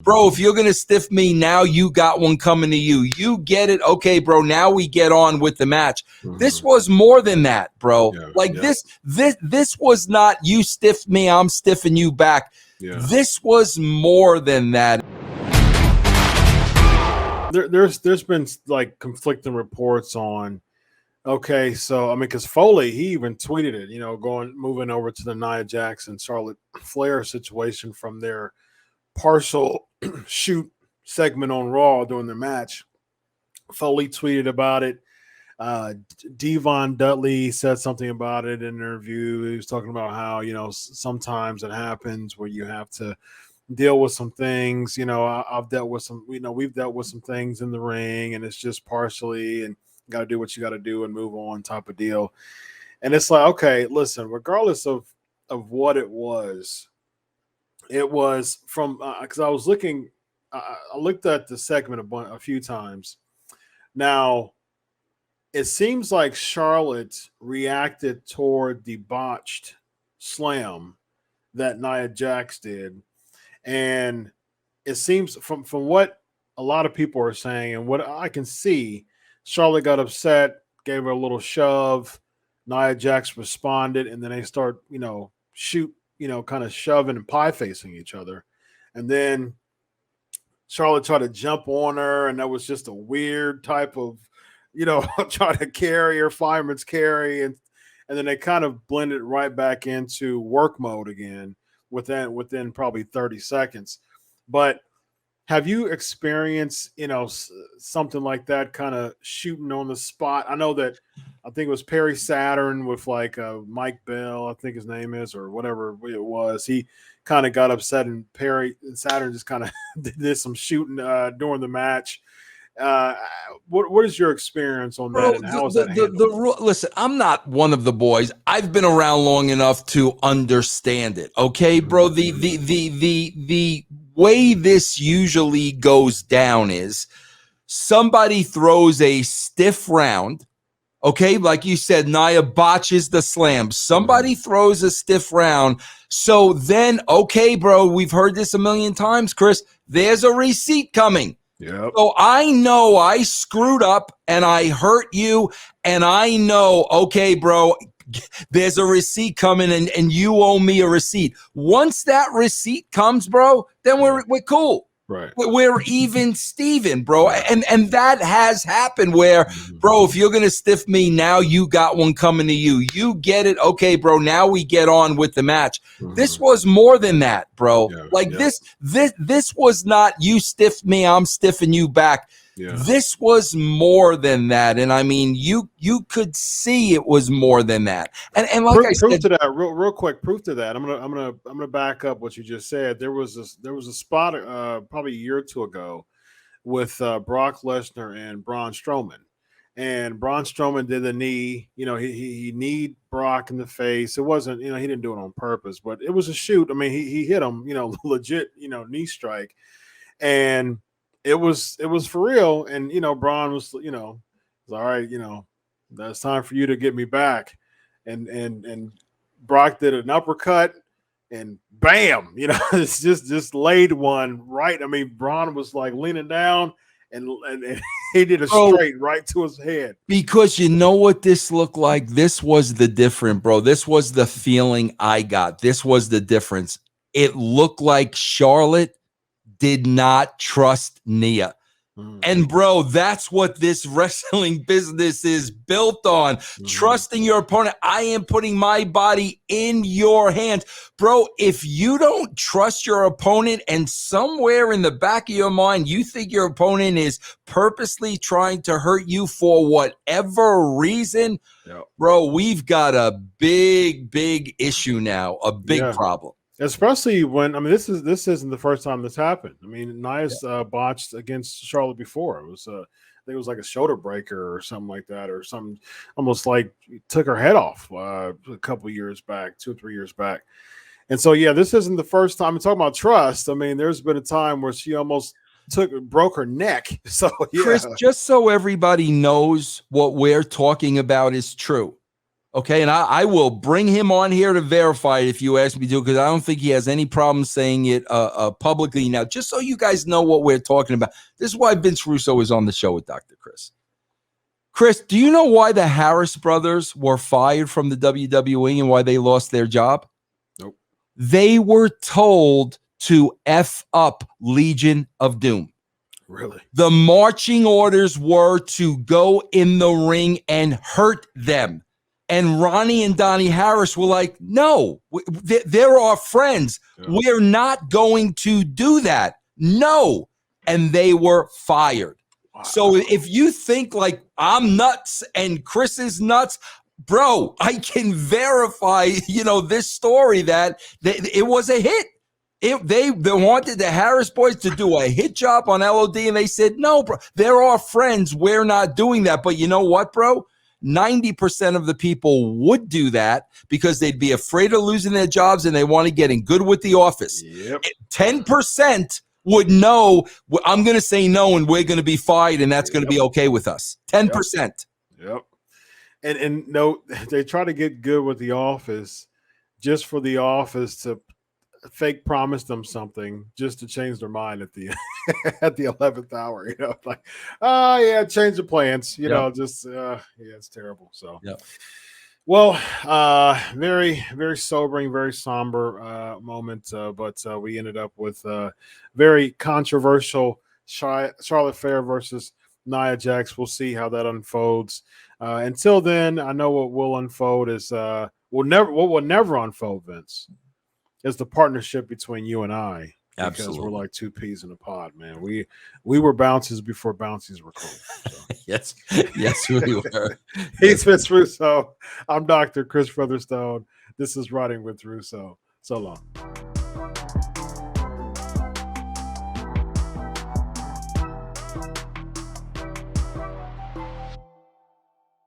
Bro, if you're going to stiff me now, you got one coming to you. You get it. Okay, bro, now we get on with the match. This was more than that, bro. This was not you stiff me, I'm stiffing you back. This was more than that. There's been like conflicting reports on, okay, so I mean, because Foley, he even tweeted it, moving over to the Nia Jax and Charlotte Flair situation from their partial shoot segment on Raw during the match. Foley tweeted about it. Devon Dudley said something about it in an interview. He was talking about how, sometimes it happens where you have to deal with some things. I've dealt with some, we've dealt with some things in the ring, and it's just partially, and you got to do what you got to do and move on type of deal. And it's like, okay, listen, regardless of what it was from, because I was looking, I looked at the segment a few times. Now, it seems like Charlotte reacted toward the botched slam that Nia Jax did. And it seems from what a lot of people are saying and what I can see, Charlotte got upset, gave her a little shove. Nia Jax responded, and then they start, kind of shoving and pie facing each other. And then Charlotte tried to jump on her, and that was just a weird type of, try to carry her, fireman's carry. And then they kind of blended right back into work mode again within probably 30 seconds. But have you experienced, something like that kind of shooting on the spot? I know that I think it was Perry Saturn with like Mike Bell, I think his name is, or whatever it was. He kind of got upset, and Saturn just kind of did some shooting during the match. What is your experience on that, and how is that handled? Listen, I'm not one of the boys. I've been around long enough to understand it. Okay, bro. The way this usually goes down is somebody throws a stiff round. Okay, like you said, Nia botches the slam. Somebody throws a stiff round. So then, okay, bro, we've heard this a million times, Chris. There's a receipt coming. Yep. So I know I screwed up and I hurt you, and I know, okay, bro, there's a receipt coming and you owe me a receipt. Once that receipt comes, bro, then we're cool. Right. We're even Steven, bro. And that has happened where, bro, if you're going to stiff me now, you got one coming to you. You get it. Okay, bro, now we get on with the match. This was more than that, bro. This was not you stiff me, I'm stiffing you back. This was more than that. And I mean, you could see it was more than that. And like I said, proof to that, real quick, proof to that. I'm gonna back up what you just said. There was a spot probably a year or two ago with Brock Lesnar and Braun Strowman. And Braun Strowman did the knee. He kneed Brock in the face. It wasn't, he didn't do it on purpose, but it was a shoot. I mean, he hit him, legit, knee strike. And it was for real. And, Braun was, all right, that's time for you to get me back. And Brock did an uppercut and bam, it's just laid one right. I mean, Braun was like leaning down and he did a straight right to his head. Because you know what this looked like? This was the difference, bro. This was the feeling I got. This was the difference. It looked like Charlotte did not trust Nia. And bro, that's what this wrestling business is built on. Trusting your opponent. I am putting my body in your hands. Bro, if you don't trust your opponent and somewhere in the back of your mind, you think your opponent is purposely trying to hurt you for whatever reason, bro, we've got a big issue now, a big problem. Especially when, I mean, this isn't the first time this happened. I mean, Nia's botched against Charlotte before. It was, I think it was like a shoulder breaker or something like that, or something almost like took her head off a couple years back, 2 or 3 years back. And so, this isn't the first time. I'm talking about trust. I mean, there's been a time where she almost broke her neck. So, Chris, just so everybody knows what we're talking about is true. Okay, and I will bring him on here to verify it if you ask me to, because I don't think he has any problem saying it publicly. Now, just so you guys know what we're talking about, this is why Vince Russo is on the show with Dr. Chris. Chris, do you know why the Harris brothers were fired from the WWE and why they lost their job? Nope. They were told to F up Legion of Doom. Really? The marching orders were to go in the ring and hurt them. And Ronnie and Donnie Harris were like, no, they're our friends. Yeah. We're not going to do that. No. And they were fired. Wow. So if you think like I'm nuts and Chris is nuts, bro, I can verify, this story that it was a hit. They wanted the Harris boys to do a hit job on LOD, and they said, no, bro, they're our friends. We're not doing that. But you know what, bro? 90% of the people would do that because they'd be afraid of losing their jobs and they want to get in good with the office. Yep. 10% would know, I'm going to say no and we're going to be fired and that's going to be okay with us. 10%. Yep. And no, they try to get good with the office just for the office to fake promise them something just to change their mind at the at the 11th hour, like, oh yeah, change the plans, it's terrible. So well, very, very sobering, very somber moment, but we ended up with very controversial Charlotte Flair versus Nia Jax. We'll see how that unfolds. Until then, I know what will unfold is what will never unfold, Vince, is the partnership between you and I. Because Absolutely. We're like two peas in a pod, man. We were bounces before bouncies were cool. So. Yes, we were. He's Vince Russo. I'm Dr. Chris Featherstone. This is Riding with Russo. So long.